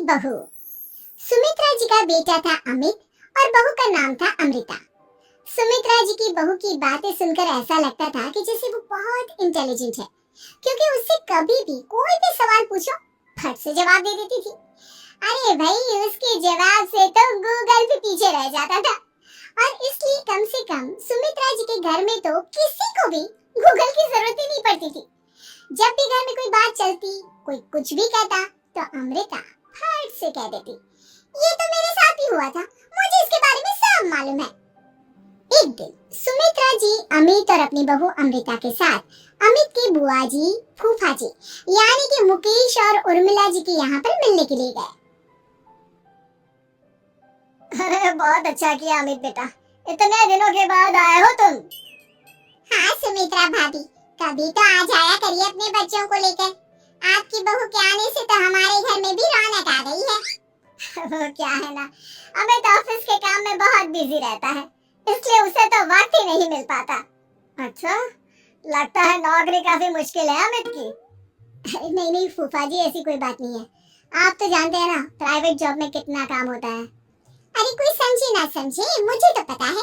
बहू। सुमित्रा जी का बेटा था अमित और बहू का नाम था अमृता। सुमित्रा जी की बहू की बातें सुनकर ऐसा लगता था कि जैसे वो बहुत इंटेलिजेंट है, क्योंकि उससे कभी भी कोई भी सवाल पूछो फट से जवाब दे देती थी। अरे भाई, उसके जवाब से तो गूगल भी पीछे रह जाता था। और इसलिए कम से कम सुमित्रा जी के घर में तो किसी को भी गूगल की जरूरत ही नहीं पड़ती थी। जब भी घर में कोई बात चलती, कोई कुछ भी कहता, तो अमृता फट से कह देती, ये तो मेरे साथ भी हुआ था, मुझे इसके बारे में सब मालूम है। एक दिन सुमित्रा जी अमित और अपनी बहू अमृता के साथ अमित की बुआ जी, फूफा जी यानी कि मुकेश और उर्मिला जी के यहाँ पर मिलने के लिए गए। अरे बहुत अच्छा किया अमित बेटा, इतने दिनों के बाद आए हो तुम। हाँ सुमित्रा भाभी, कभी तो आ जाया करिए अपने बच्चों को लेकर। आपकी बहू के आने से तो हमारे घर में भी रौनक आ गई है। वो क्या है ना, अमित ऑफिस के काम में बहुत बिजी रहता है, इसलिए उसे तो वक्त ही नहीं मिल पाता। अच्छा, लगता है नौकरी काफी मुश्किल है अमित की। नहीं नहीं फूफा जी, ऐसी कोई बात नहीं है। आप तो जानते हैं ना प्राइवेट जॉब में कितना काम होता है। अरे कोई समझे ना समझे, मुझे तो पता है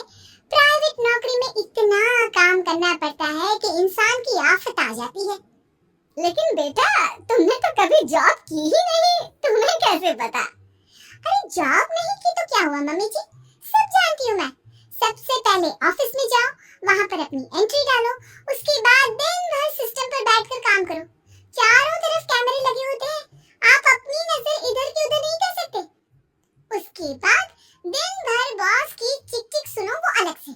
प्राइवेट नौकरी में इतना काम करना पड़ता है कि इंसान की आफत आ जाती है। लेकिन बेटा, तुमने तो कभी जॉब की ही नहीं, तुम्हें कैसे पता? अरे जॉब नहीं की तो क्या हुआ मम्मी जी, सब जानती हूँ मैं। सबसे पहले ऑफिस में जाओ, वहाँ पर अपनी एंट्री डालो, उसके बाद दिन भर सिस्टम पर बैठकर काम करो। चारों तरफ कैमरे लगे होते हैं, आप अपनी नजर इधर की उधर नहीं कर सकते। उसके बाद दिन भर बॉस की चिक चिक सुनो, वो अलग से।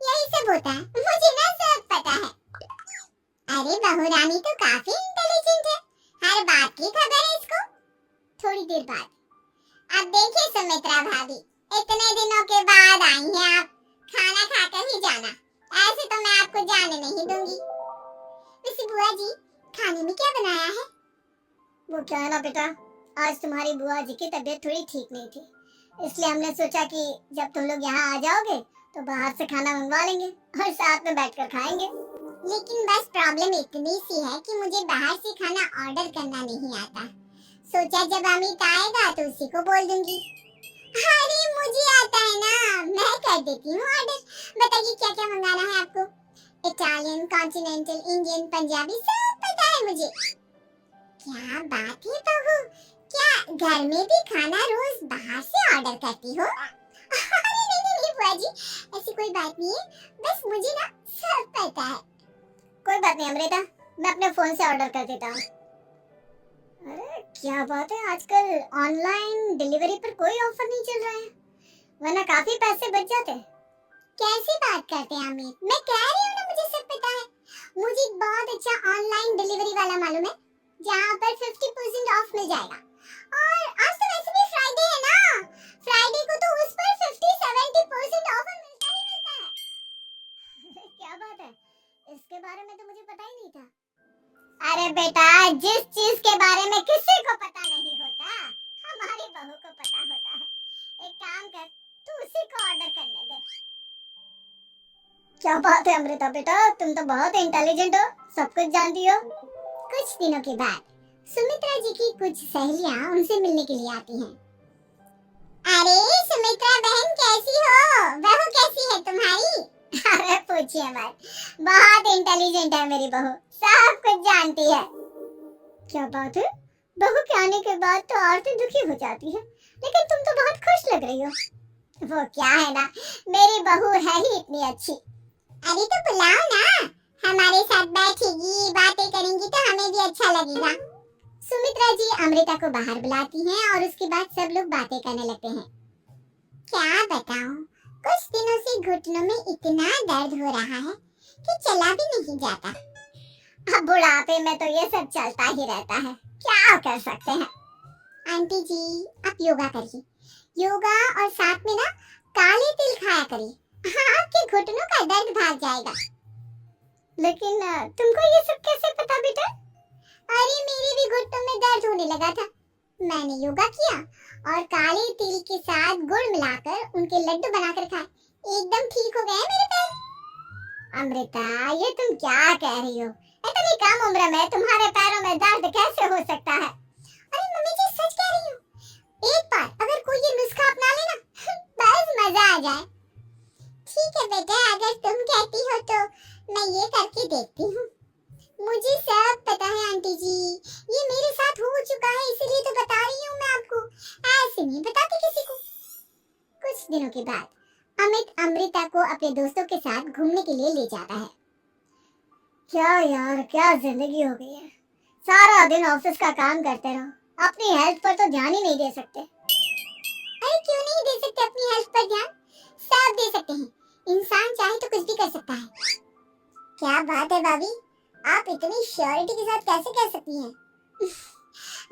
यही सब होता है, मुझे ना सब पता है। अरे बहू रानी तो काफी इंटेलिजेंट है, हर बात की खबर है इसको। थोड़ी देर बाद, अब देखिए सुमित्रा भाभी, इतने दिनों के बाद आई हैं आप, खाना खाकर ही जाना, ऐसे तो मैं आपको जाने नहीं दूंगी। वैसे बुआ जी, खाने में क्या बनाया है? वो क्या है ना बेटा, आज तुम्हारी बुआ जी की तबीयत थोड़ी ठीक नहीं थी, इसलिए हमने सोचा कि जब तुम लोग यहाँ आ जाओगे तो बाहर से खाना मंगवा लेंगे और साथ में बैठकर खाएंगे। लेकिन बस प्रॉब्लम इतनी सी है कि मुझे बाहर से खाना ऑर्डर करना नहीं आता। सोचा जब अमित आएगा तो उसी को बोल दूंगी। अरे मुझे आता है ना, मैं कर देती हूँ ऑर्डर। बताइए क्या क्या मंगाना है आपको? इटालियन, कॉन्टिनेंटल, इंडियन, पंजाबी, सब पता है मुझे। क्या बात है बहू, क्या घर में भी खाना रोज बाहर से ऑर्डर करती हो? अरे नहीं बुआ जी, ऐसी कोई बात नहीं है, बस मुझे ना सब पता है। कोई बात नहीं अमृता, मैं अपने फोन से ऑर्डर कर देता हूँ। अरे क्या बात है, आजकल ऑनलाइन डिलीवरी पर कोई ऑफर नहीं चल रहा है, वरना काफी पैसे बच जाते। कैसी बात करते हैं अमित, मैं कह रही हूँ ना मुझे सब पता है। मुझे एक बहुत अच्छा ऑनलाइन डिलीवरी वाला मालूम है, जहाँ पर 50% ऑफ मिल जाएगा। और आज तो वैसे भी फ्राइडे है ना, फ्राइडे को तो उस पर 50-70% ऑफर मिलता ही मिलता है। क्या बात है, इसके बारे में तो मुझे पता ही नहीं था। अरे बेटा, जिस चीज के बारे में किसी को पता नहीं होता, हमारी बहू को पता होता है। एक काम कर, तू उसी को ऑर्डर करने दे। क्या बात है अमृता बेटा, तुम तो बहुत इंटेलिजेंट हो, सब कुछ जानती हो। कुछ दिनों के बाद सुमित्रा जी की कुछ सहेलियां उनसे मिलने के लिए आती हैं। अरे सुमित्रा बहन कैसी हो, बहू कैसी है तुम्हारी? अरे पूछिए मत, बहुत इंटेलिजेंट है मेरी बहू, सब कुछ जानती है। क्या बात है, बहू के आने के बाद तो औरतें दुखी हो जाती है, लेकिन तुम तो बहुत खुश लग रही हो। वो क्या है ना, मेरी बहू है ही इतनी अच्छी। अरे तो बुलाओ ना, हमारे साथ बैठेगी, बातें करेंगी तो हमें भी अच्छा लगेगा। सुमित्रा जी अमृता को बाहर बुलाती हैं और उसके बाद सब लोग बातें करने लगते हैं। क्या बताऊं, कुछ दिनों से घुटनों में इतना दर्द हो रहा है कि चला भी नहीं जाता। अब बुढ़ापे में तो ये सब चलता ही रहता है, क्या कर सकते हैं। आंटी जी आप योगा करिए, योगा और साथ में ना काले तिल खाया करिए, आपके घुटनों का दर्द भाग जाएगा। लेकिन तुमको ये सब कैसे पता बेटा? अरे मेरे भी घुटनों में दर्द होने लगा था, मैंने योगा किया और काले तिल के साथ गुड़ मिलाकर उनके लड्डू बनाकर खाए, एकदम ठीक हो गए मेरे पैर। अमृता, ये तुम क्या कह रही हो, इतनी कम उम्र में तुम्हारे पैरों में दर्द कैसे हो सकता है? अरे मम्मी जी सच कह रही हूँ, के बाद अमित अमृता को अपने दोस्तों के साथ घूमने के लिए ले जाता है। क्या यार, क्या जिंदगी हो गई है। सारा दिन ऑफिस का काम करते रहो, अपनी हेल्थ पर तो ध्यान ही नहीं दे सकते। अरे क्यों नहीं दे सकते अपनी हेल्थ पर ध्यान? सब दे सकते हैं, इंसान चाहे तो कुछ भी कर सकता है। क्या बात है भाभी, आप इतनी श्योरिटी के साथ कैसे कह सकती हैं?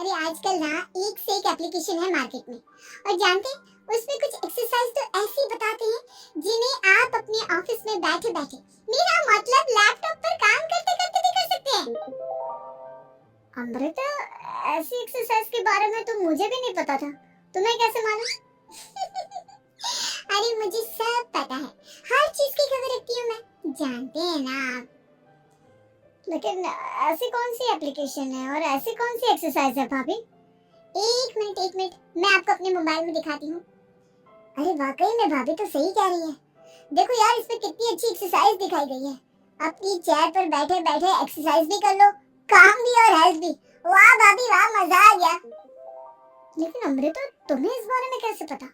अरे आजकल ना एक से एक एप्लीकेशन है मार्केट में, और जानते हैं उसमें कुछ एक्सरसाइज तो ऐसी बताते हैं जिन्हें आप अपने ऑफिस में बैठे बैठे, मेरा मतलब लैपटॉप पर काम करते करते भी कर सकते हैं। अमृता, ऐसी एक्सरसाइज के बारे में तो मुझे भी नहीं पता था, तुम्हें कैसे मालूम? अरे मुझे सब पता है, हर चीज की खबर रखती हूँ मैं, जानते हैं ना आप। लेकिन ऐसी कौन सी एप्लीकेशन है और ऐसी कौन सी एक्सरसाइज है भाभी? एक मिनट, मैं आपको अपने मोबाइल में दिखाती हूँ। अरे वाकई में भाभी तो सही कह रही है। देखो यार, इसमें कितनी अच्छी एक्सरसाइज दिखाई गई है। अपनी चेयर पर बैठे बैठे एक्सरसाइज भी कर लो, काम भी और हेल्थ भी। वाह भाभी वाह, मजा आ गया। लेकिन अमृता, तुम्हें इस बारे में कैसे पता?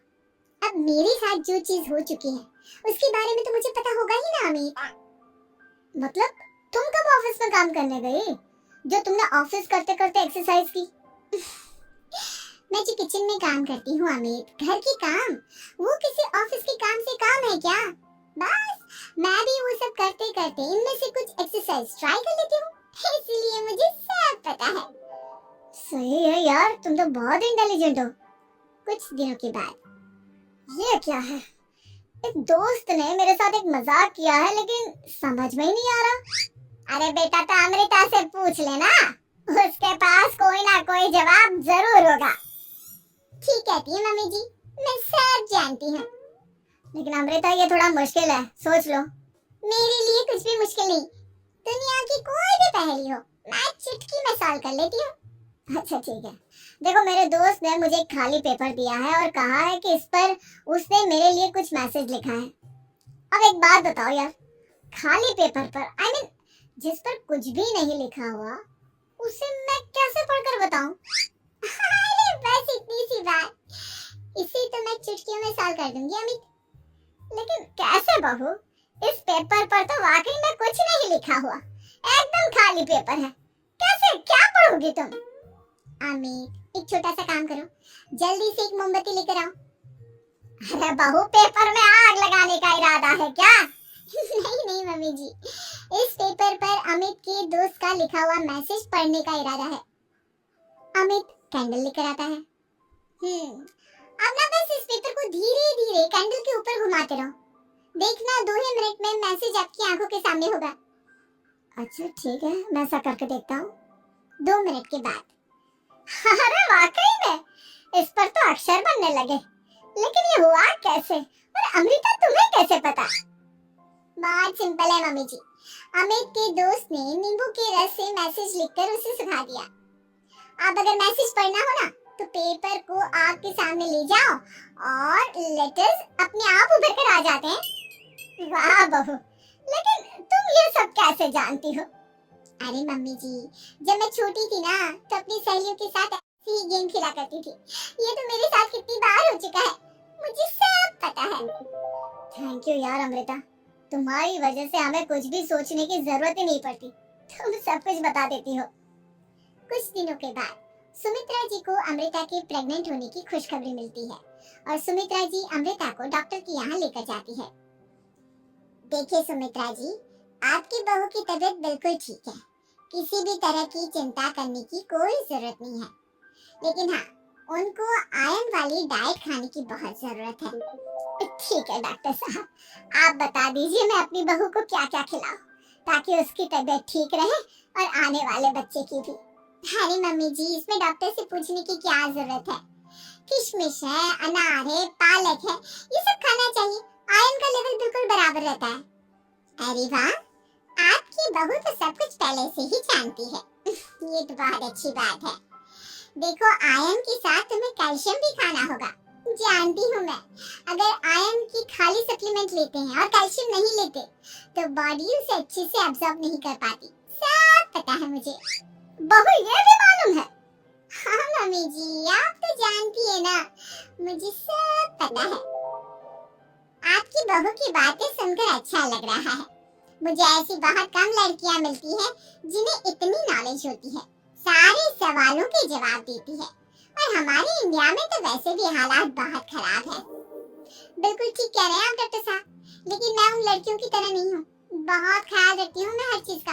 अब मेरे साथ जो चीज हो चुकी है उसके बारे में तो मुझे पता होगा ही ना अमित। मतलब तुम कब ऑफिस में काम करने गई जो तुमने ऑफिस करते करते एक्सरसाइज की? मैं जो किचन में काम करती हूँ अमित, घर के काम, वो किसी ऑफिस के काम से काम है क्या? बस मैं भी वो सब करते करते इनमें से कुछ एक्सरसाइज ट्राई कर लेती हूँ, इसलिए मुझे सब पता है। सही है यार, तुम तो बहुत इंटेलिजेंट हो। कुछ दिनों के बाद, ये क्या है? एक दोस्त ने मेरे साथ एक मजाक किया है, लेकिन समझ में ही नहीं आ रहा। अरे बेटा, तो अमृता से पूछ लेना, उसके पास कोई ना कोई जवाब जरूर होगा। ठीक कहती है मम्मी जी, मैं सब जानती हूँ। लेकिन अमृता, ये थोड़ा मुश्किल है, सोच लो। मेरे लिए कुछ भी मुश्किल नहीं, दुनिया की कोई भी पहेली हो मैं चुटकी में सॉल्व कर लेती हूँ। अच्छा ठीक है, देखो मेरे दोस्त ने मुझे एक खाली पेपर दिया है और कहा है कि इस पर उसने मेरे लिए कुछ मैसेज लिखा है। अब एक बात बताओ यार, खाली पेपर पर, आई मीन जिस पर कुछ भी नहीं लिखा हुआ, उसे मैं कैसे पढ़कर बताऊं? अरे बस इतनी सी बात, इसे तो मैं चुटकियों में सॉल्व कर दूंगी अमित। लेकिन कैसे बहू? इस पेपर पर तो वाकई में कुछ नहीं लिखा हुआ, एकदम खाली पेपर है, कैसे क्या पढ़ोगी तुम? अमित, एक छोटा सा काम करो, जल्दी से एक मोमबत्ती लेकर आओ। अरे बहू, पेपर में आग लगाने का इरादा है क्या? नहीं मम्मी जी, इस पेपर पर अमित के दोस्त का लिखा हुआ मैसेज पढ़ने का इरादा है। अमित कैंडल लेकर आता है। अब ना बस इस पेपर को धीरे धीरे कैंडल के ऊपर घुमाते रहो, देखना 2 ही मिनट में मैसेज आपकी आंखों के सामने होगा। अच्छा ठीक है, मैं ऐसा करके देखता हूँ। 2 मिनट के बाद, अरे वाकई में इस पर तो अक्षर बनने लगे, लेकिन ये हुआ कैसे? और अमृता, तुम्हें कैसे पता? बहुत सिंपल है मम्मी जी, अमित के दोस्त ने नींबू के रस से मैसेज लिखकर उसे सुखा दिया। अब अगर मैसेज पढ़ना हो ना, तो पेपर को आग के सामने ले जाओ और लेटर्स अपने आप उभर कर आ जाते हैं। वाह बहू, लेकिन तुम ये सब कैसे जानती हो? अरे मम्मी जी, जब मैं छोटी थी ना, तो अपनी सहेलियों के साथ ऐसे ही गेम खेला करती थी। ये तो मेरे साथ कितनी बार हो चुका है, मुझे सब पता है। थैंक यू यार अमृता, तुम्हारी वजह से हमें कुछ भी सोचने की जरूरत ही नहीं पड़ती, तुम सब कुछ बता देती हो। कुछ दिनों के बाद सुमित्रा जी को अमृता के प्रेग्नेंट होने की खुशखबरी मिलती है, और सुमित्रा जी अमृता को डॉक्टर के यहाँ लेकर जाती है। देखिए सुमित्रा जी, आपकी बहू की तबीयत बिल्कुल ठीक है, किसी भी तरह की चिंता करने की कोई जरूरत नहीं है, लेकिन हाँ, उनको आयरन वाली डाइट खाने की बहुत जरूरत है। ठीक है डॉक्टर साहब, आप बता दीजिए मैं अपनी बहू को क्या क्या खिलाऊं ताकि उसकी तबीयत ठीक रहे और आने वाले बच्चे की भी। अरे मम्मी जी, इसमें डॉक्टर से पूछने की क्या जरूरत है, किशमिश है, अनार है, पालक है, ये सब खाना चाहिए, आयरन का लेवल बिल्कुल बराबर रहता है। अरे वाह, आपकी बहू तो सब कुछ पहले से ही जानती है। ये तो बहुत अच्छी बात है। देखो, आयरन के साथ तुम्हें कैल्शियम भी खाना होगा, जानती हूँ मैं। अगर आयरन की खाली सप्लीमेंट लेते हैं और कैल्शियम नहीं लेते, तो बॉडी उसे अच्छे से एब्जॉर्ब नहीं कर पाती, सब पता है मुझे। बहू ये भी मालूम है? हाँ मम्मी जी, आप तो जानती है ना, मुझे सब पता है। आपकी बहू की बातें सुनकर अच्छा लग रहा है। मुझे ऐसी बहुत कम लड़कियां मिलती हैं जिन्हें इतनी नॉलेज होती है, सारे सवालों के जवाब देती है। और हमारे इंडिया में तो वैसे भी हालात बहुत खराब है। बिल्कुल ठीक कह रहे हैं आप डॉक्टर साहब, लेकिन मैं उन लड़कियों की तरह नहीं हूँ। बहुत ख्याल रखती हूँ मैं हर चीज का।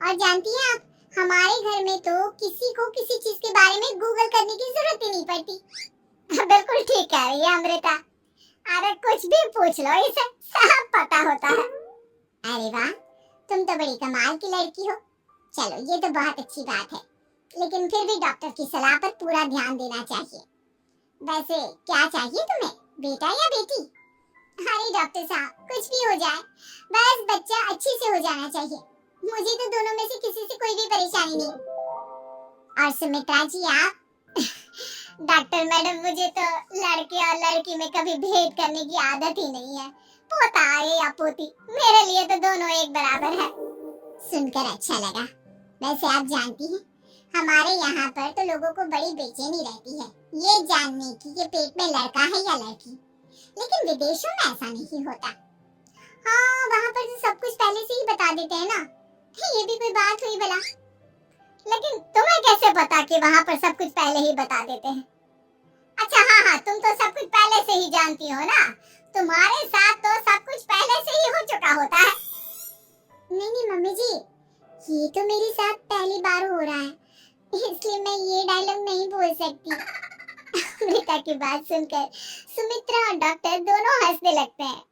और जानती हैं आप, हमारे घर में तो किसी को किसी चीज के बारे में गूगल करने की जरूरत ही नहीं पड़ती। बिल्कुल ठीक कह रही है अमृता, अरे कुछ भी पूछ लो इसे सब पता होता है। अरे वाह, तुम तो बड़ी कमाल की लड़की हो। चलो ये तो बहुत अच्छी बात है, लेकिन फिर भी डॉक्टर की सलाह पर पूरा ध्यान देना चाहिए। वैसे क्या चाहिए तुम्हें, बेटा या बेटी? अरे डॉक्टर साहब, कुछ भी हो जाए, बस बच्चा अच्छे से हो जाना चाहिए। मुझे तो दोनों में से किसी से कोई भी परेशानी नहीं। और सुमित्रा जी आप? डॉक्टर मैडम, मुझे तो लड़के और लड़की में कभी भेद करने की आदत ही नहीं है। पोता आए या पोती, मेरे लिए तो दोनों एक बराबर है। सुनकर अच्छा लगा। वैसे आप जानती हैं, हमारे यहाँ पर तो लोगों को बड़ी बेचैनी रहती है ये जानने की कि पेट में लड़का है या लड़की। लेकिन विदेशों में ऐसा नहीं होता। हाँ, वहाँ पर तो सब कुछ पहले से ही बता देते हैं ना। ये भी कोई बात हुई भला? लेकिन तुम्हें कैसे पता कि वहाँ पर सब कुछ पहले ही बता देते हैं? अच्छा हाँ, तुम तो सब कुछ पहले से ही जानती हो ना। तुम्हारे साथ तो सब कुछ पहले से ही हो चुका होता है। नहीं मम्मी जी, ये तो मेरे साथ पहली बार हो रहा है, इसलिए मैं ये डायलॉग नहीं बोल सकती। अमृता की बात सुनकर सुमित्रा और डॉक्टर दोनों हंसने लगते हैं।